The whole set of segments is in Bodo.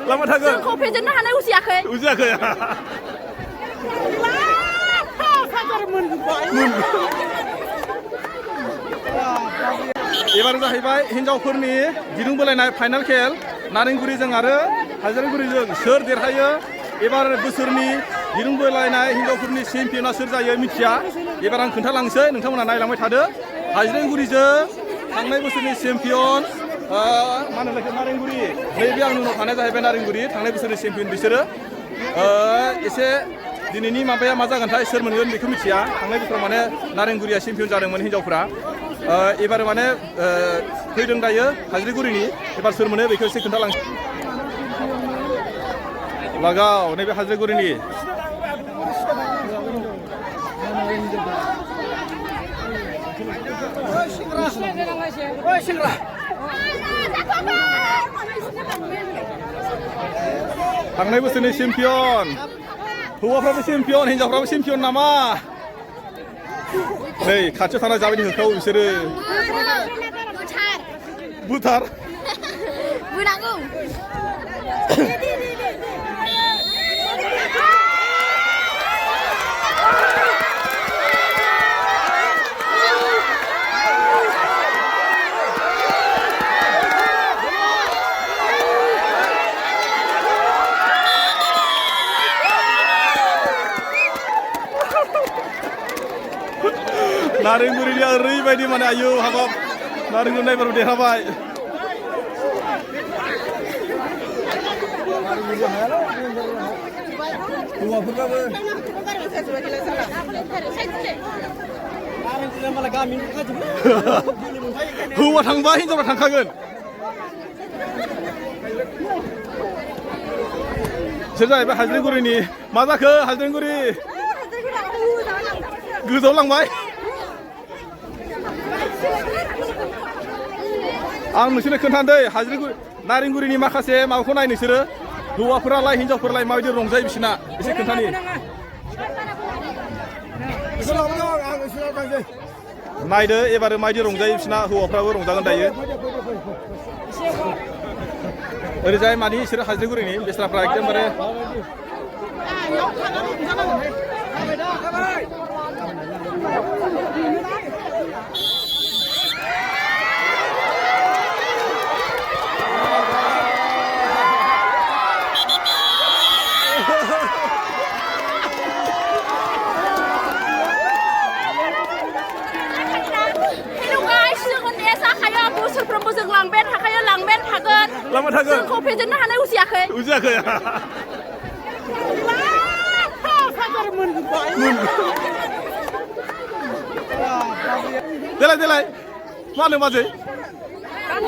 लामा थागोन जोंखौ फेजेननो हानाय उजियाखै उजियाखै एबार जाहैबाय हिनजावफोरनि दिरुं बोलायनाय फाइनाल खेल नारेंगुरिजों आरो हाइज्रागुरिजों सोर देरहायो एबार बोसोरनि दिरुं बोलायनाय हिनजावफोरनि चेम्पियना सोर जायो मिथिया एबार आं खोन्थालांसै नोंथांमोना नायलांबाय थादो हाइज्रागुरिजों थांनाय बोसोरनि चेम्पियन मा होनो नारेंगुरि नैबे आंनि उनाव थानाय जाहैबाय नारेंगुरि थांनाय बोसोरनि चेम्पियन बिसोरो एसे दिनैनि माबाया मा जागोनथाय सोर मोनगोन बेखौ मिथिया थांनाय बोसोराव माने नारेंगुरिया चेम्पियन जादोंमोन हिनजावफ्रा एबार माने फैदों दायो हाइज्रागुरिनि एबार सोर मोनो बेखौ एसे खोन्थालांसै लागाव नैबे हाइज्रागुरिनि थांनाय बोसोरनि चेम्पियन हौवाफ्राबो चेम्पियन हिनजावफ्राबो चेम्पियन नामा नै खाथियाव थाना जाबायदि होखाव बिसोरो बुथार बुनांगौ नारेंगुरिया ओरैबायदि माने आयौ हाबाब नारेंगुरि नायबाबो देरहाबाय हौवा थांबा हिनजावफ्रा थांखागोन बिसोर जाहैबाय हाइज्रागुरिनि मा जाखो हाइज्रागुरि गोजौआव लांबाय आं नोंसोरनो खोन्थानोदै हाइज्रागुरि नारेंगुरिनि माखासे माबाखौ नाय नोंसोरो हौवाफोरालाय हिनजावफोरालाय माबायदि रंजायो बिसोरना एसे खोन्थानि नायदो एबार माबायदि रंजायो बिसोरना हौवाफ्राबो रंजागोन दायो ओरैजाय मानि बिसोरो हाइज्रागुरिनि बेस्राफ्रा एकदमबारे बोसोरफ्रोमबो जों लांबाय थाखायो लांबाय थागोन लामा थागोन जोंखौ फेजेननो हानाय उजियाखै उजियाखै देलाय देलाय मा होनो बाजै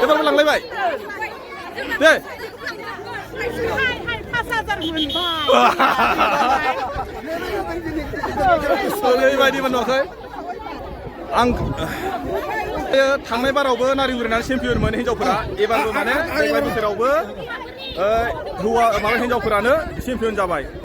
एबारबो लांलायबाय दे ओरैबायदि मोनवाखै आं थांनाय बारावबो नारेंगुरिना चेम्पियनमोन हिनजावफोरा एबारबो माने देग्लाय बोसोरावबो हौवा माबा हिनजावफोरानो चेम्पियन जाबाय